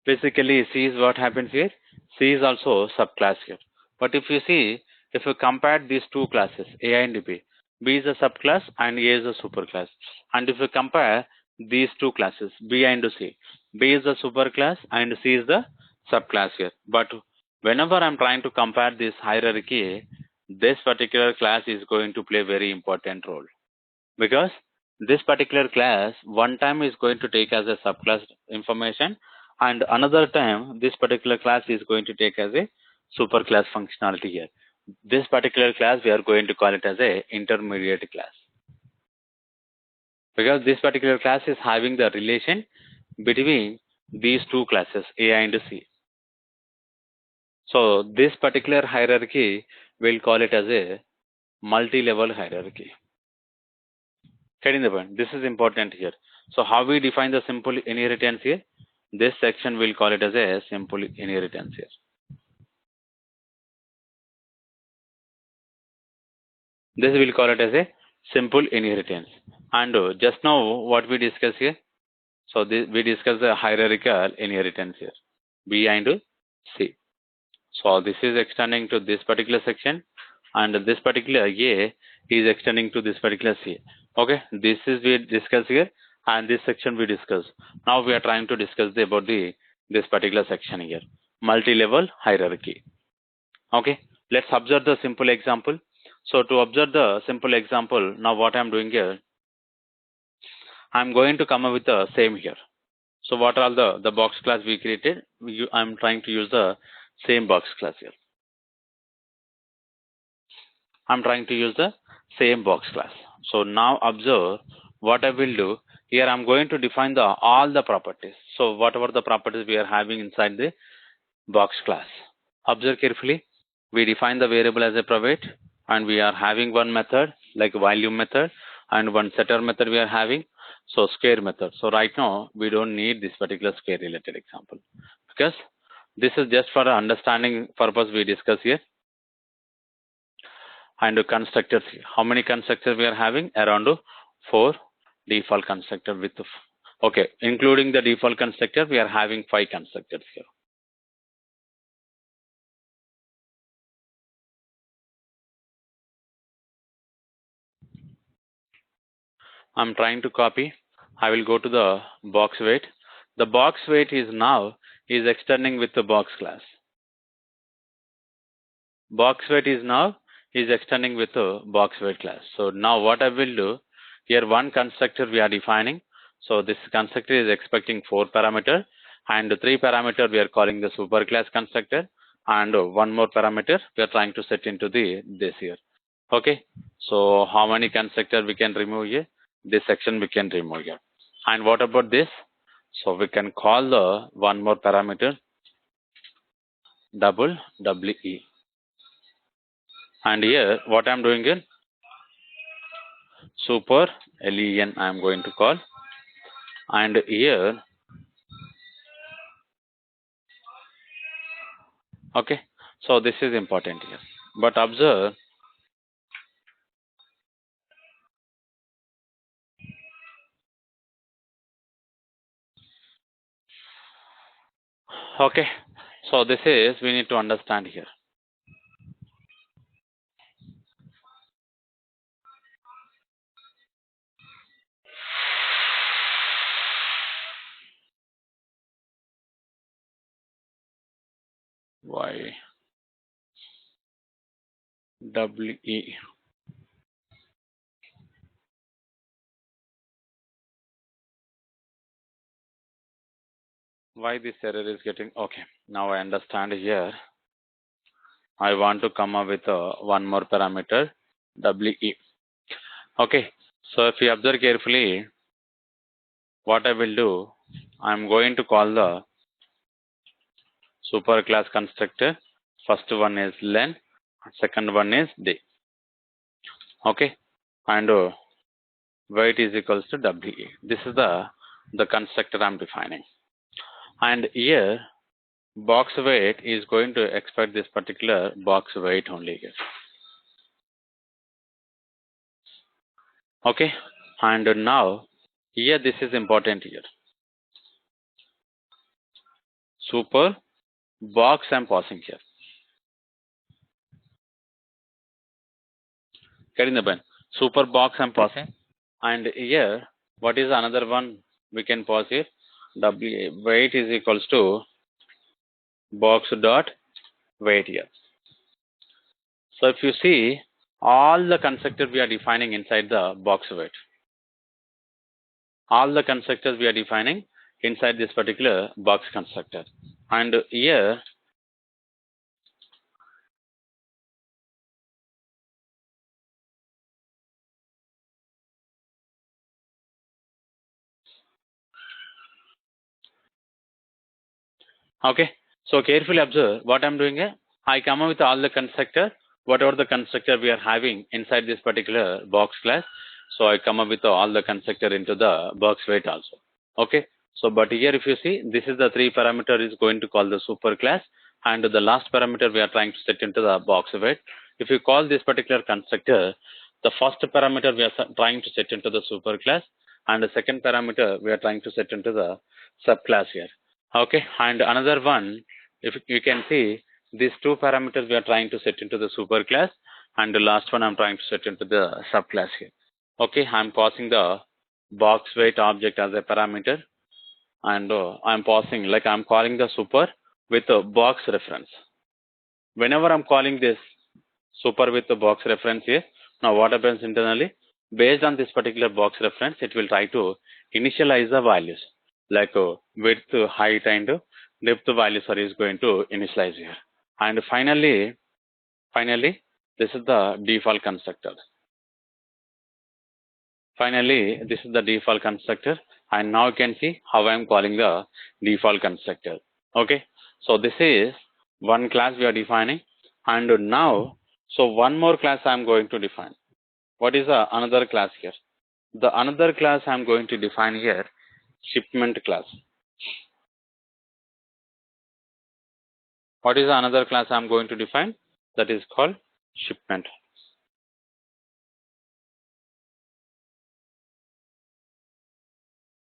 basically C is what happens here. C is also subclass here. But if you see, if you compare these two classes A and B, B is a subclass and A is a superclass. And if you compare these two classes B and C, B is a superclass and C is the subclass here. But whenever I'm trying to compare this hierarchy, this particular class is going to play very important role because this particular class one time is going to take as a subclass information and another time this particular class is going to take as a superclass functionality here. This particular class we are going to call it as a intermediate class because this particular class is having the relation between these two classes A and C. So this particular hierarchy we'll call it as a multi-level hierarchy. Getting the point? This is important here. So how we define the simple inheritance here? This section we'll call it as a simple inheritance here. This we'll call it as a simple inheritance. And just now what we discussed here? So we discussed the hierarchical inheritance here. B and C. So this is extending to this particular section and this particular A is extending to this particular C. Okay, this is we discussed here and this section we discussed. Now we are trying to discuss about this particular section here, multi-level hierarchy. Okay, let's observe the simple example. So to observe the simple example, now what I'm doing here, I'm going to come up with the same here. So what are the box class we created? I'm trying to use the same box class here. I'm trying to use the same box class. So now observe what I will do. Here I'm going to define all the properties. So whatever the properties we are having inside the box class. Observe carefully. We define the variable as a private, and we are having one method like volume method and one setter method we are having. So square method. So right now we don't need this particular square related example because this is just for understanding purpose we discuss here. And constructors, how many constructors we are having? Around 4 default constructor with okay, including the default constructor we are having 5 constructors here. I'm trying to copy. I will go to the box weight. The box weight is now is extending with the box class. Box weight is now is extending with the box weight class. So now what I will do, here one constructor we are defining. So this constructor is expecting 4 parameter and 3 parameter we are calling the super class constructor, and one more parameter we are trying to set into this here. Okay, so how many constructor we can remove here? This section we can remove here. And what about this? So we can call the one more parameter double WE. And here what I'm doing is super LEN I am going to call. And here, okay, so this is important here. But observe, okay, so this is we need to understand here. YWE. Why this error is getting, okay, now I understand here. I want to come up with one more parameter WE. Okay, so if you observe carefully, what I will do, I'm going to call the super class constructor. First one is len, second one is d. Okay, and weight is equals to WE. This is the constructor I'm defining. And here box weight is going to expect this particular box weight only here. Okay, and now here this is important here. Super box I'm passing here. Getting the pen. Super box I'm passing. And here what is another one we can pass here? WA weight is equals to box dot weight here. So if you see all the constructors we are defining inside the box weight. All the constructors we are defining inside this particular box constructor. And here okay, so carefully observe what I'm doing here. I come up with all the constructor, whatever the constructor we are having inside this particular box class. So I come up with all the constructor into the box weight also. Okay, so but here if you see, this is the 3 parameter is going to call the super class, and the last parameter we are trying to set into the box weight. If you call this particular constructor, the first parameter we are trying to set into the super class, and the second parameter we are trying to set into the subclass here. Okay, and another one, if you can see, these 2 parameters we are trying to set into the super class, and the last one I'm trying to set into the subclass here. Okay, I'm passing the box weight object as a parameter, and I'm passing, like I'm calling the super with a box reference. Whenever I'm calling this super with the box reference here, now what happens internally? Based on this particular box reference, it will try to initialize the values, like width, height, and depth values are is going to initialize here. And finally, this is the default constructor. Finally, this is the default constructor, and now you can see how I am calling the default constructor. Okay, so this is one class we are defining, and now, so one more class I am going to define. What is the another class here? The another class I am going to define here, shipment class. What is the another class I am going to define? That is called shipment.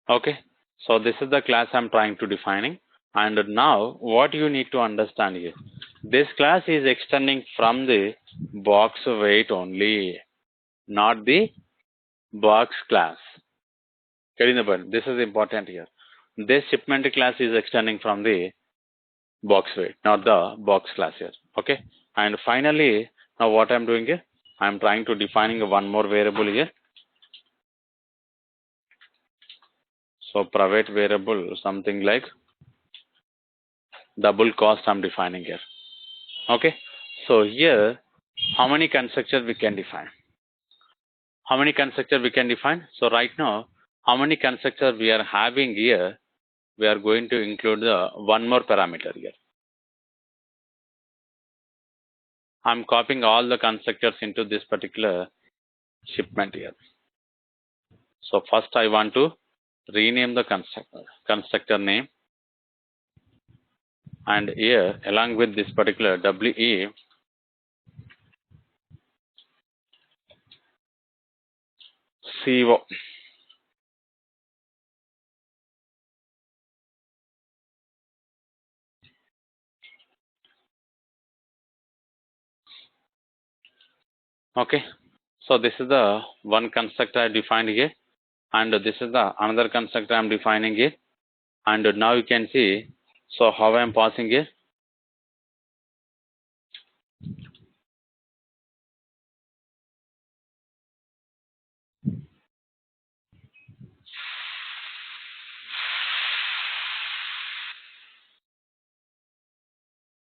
Okay, so this is the class I'm trying to defining, and now what you need to understand here, this class is extending from the box weight only, not the box class. This is important here. This shipment class is extending from the box weight, not the box class here. Okay, and finally, now what I'm doing here, I'm trying to defining one more variable here. So private variable, something like double cost I'm defining here. Okay, so here how many constructors we can define? How many constructors we can define? So right now, how many constructors we are having here? We are going to include the one more parameter here. I'm copying all the constructors into this particular shipment here. So first I want to rename the constructor name, and here along with this particular WE, CO. Okay, so this is the one constructor I defined here, and this is the another constructor I'm defining here, and now you can see, so how I am passing here.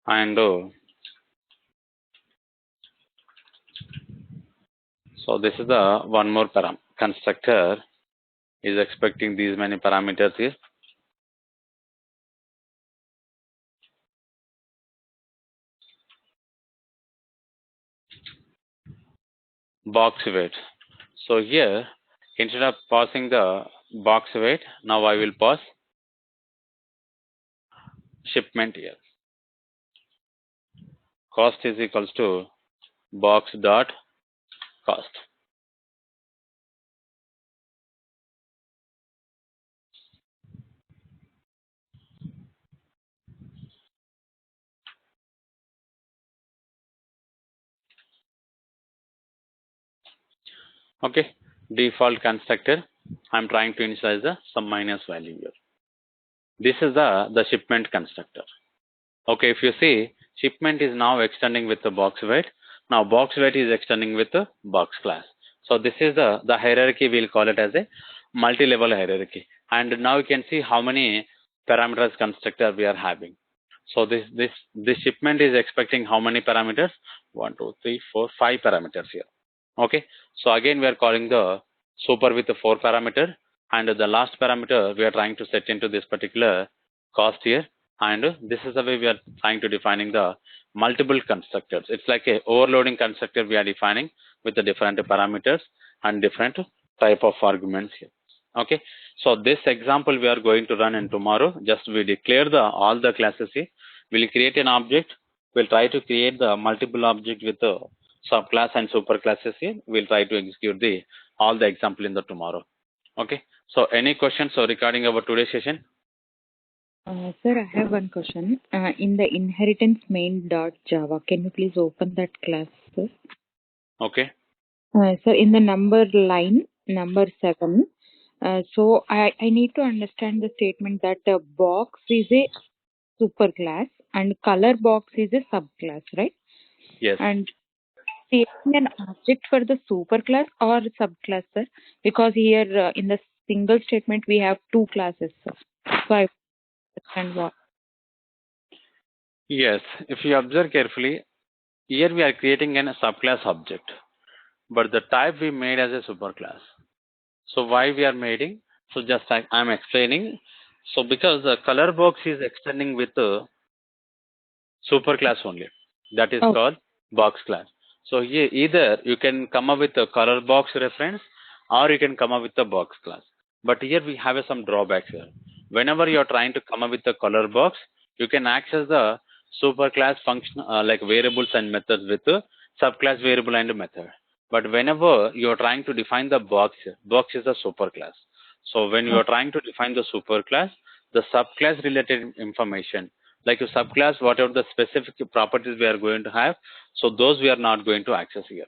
And so this is the one more constructor is expecting these many parameters here. Box weight. So here, instead of passing the box weight, now I will pass shipment here. Cost is equals to box dot cost. Okay, default constructor. I'm trying to initialize the sum minus value here. This is the shipment constructor. Okay, if you see, shipment is now extending with the box weight. Now box weight is extending with the box class. So this is the hierarchy. We'll call it as a multi-level hierarchy. And now you can see how many parameters constructor we are having. So this shipment is expecting how many parameters? 1, 2, 3, 4, 5 parameters here. Okay. So again we are calling the super with the 4 parameter, and the last parameter we are trying to set into this particular cost here. And this is the way we are trying to defining the multiple constructors. It's like a overloading constructor we are defining with the different parameters and different type of arguments here. Okay, so this example we are going to run in tomorrow. Just we declare all the classes here. We'll create an object. We'll try to create the multiple object with the subclass and superclasses here. We'll try to execute all the example in the tomorrow. Okay, so any questions regarding our today's session? Sir, I have one question. In the inheritance main.java, can you please open that class, sir? Okay. Sir, in the number line, number 7, So I need to understand the statement that a box is a superclass and color box is a subclass, right? Yes. And creating an object for the superclass or subclass, sir? Because here in the single statement we have two classes, sir. So I understand what. Yes. If you observe carefully, here we are creating a subclass object, but the type we made as a superclass. So why we are making? So just I'm explaining. So because the color box is extending with the superclass only. That is Oh, called box class. So here either you can come up with a color box reference or you can come up with a box class. But here we have some drawbacks here. Whenever you are trying to come up with a color box, you can access the superclass function like variables and methods with a subclass variable and method. But whenever you are trying to define the box, box is a superclass. So when you oh, are trying to define the superclass, the subclass related information like a subclass, whatever the specific properties we are going to have, so those we are not going to access here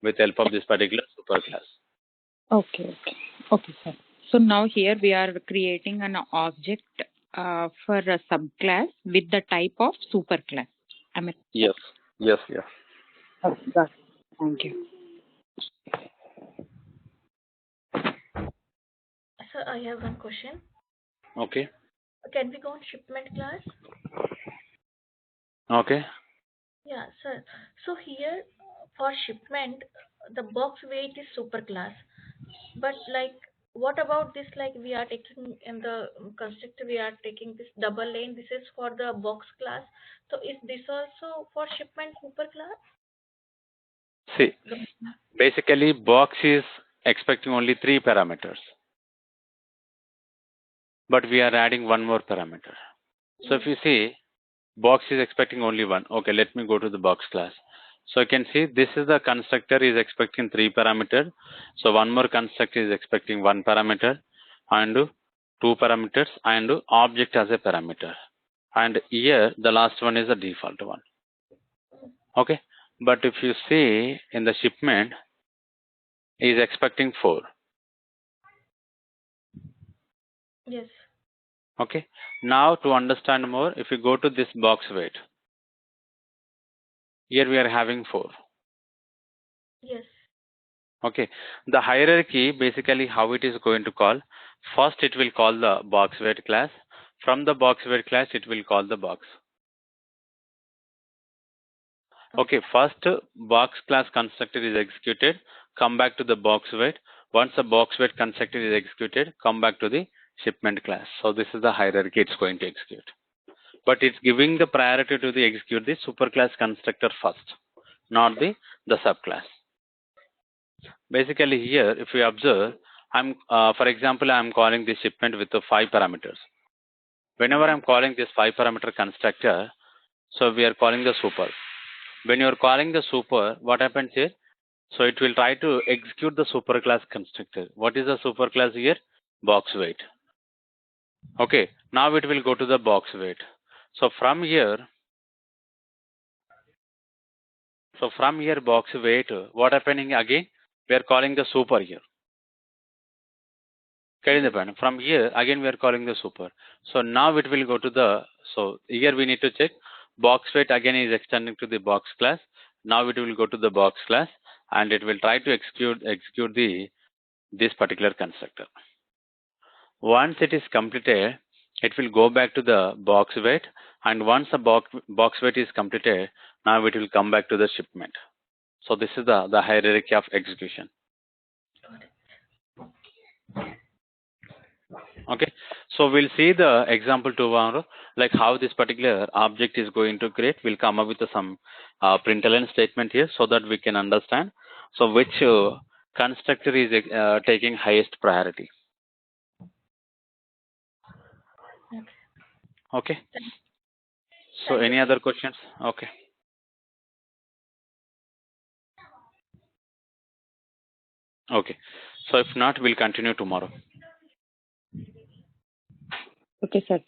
with help of this particular superclass. okay, okay, okay, sir. So now here we are creating an object for a subclass with the type of superclass. Am I Yes, yes, yes. right? Okay, got it. Thank you. Sir, I have one question. Okay, Can we go on shipment class? okay. Yeah, sir. So here for shipment, the box weight is super class. But like, what about this? Like, we are taking in the constructor, we are taking this double lane. This is for the box class. So is this also for shipment super class? See, The, basically box is expecting only three parameters, but we are adding one more parameter. So if yes. you see, box is expecting only one. Okay, let me go to the box class. So you can see this is the constructor is expecting three parameters. So one more constructor is expecting one parameter and two parameters and object as a parameter. And here the last one is the default one. Okay. But if you see in the shipment is expecting four. Yes. Okay. Now to understand more, if you go to this box weight, here we are having four. Yes. Okay, the hierarchy basically how it is going to call. First, it will call the box weight class. From the box weight class, it will call the box. Okay. Okay, first box class constructor is executed. Come back to the box weight. Once the box weight constructor is executed, come back to the shipment class. So this is the hierarchy it's going to execute. But it's giving the priority to the execute the superclass constructor first, not the subclass. Basically here, if we observe, for example, I'm calling this shipment with the five parameters. Whenever I'm calling this five parameter constructor, so we are calling the super. When you're calling the super, what happens here? So it will try to execute the superclass constructor. What is the superclass here? Box weight. Okay, now it will go to the box weight. So from here, box weight, what happening again? We are calling the super here. Getting the Yes. point. From here, again we are calling the super. So now it will go to the, so here we need to check box weight again is extending to the box class. Now it will go to the box class and it will try to execute this particular constructor. Once it is completed, it will go back to the box weight, and once the box weight is completed, now it will come back to the shipment. So this is the hierarchy of execution. Got it. Okay, so we'll see the example tomorrow, like how this particular object is going to create. We'll come up with some println statement here so that we can understand. So which constructor is taking highest priority. Okay. Okay. Thank, So thank you, any sir. other questions? Okay. Okay. So if not, we'll continue tomorrow. Okay, sir.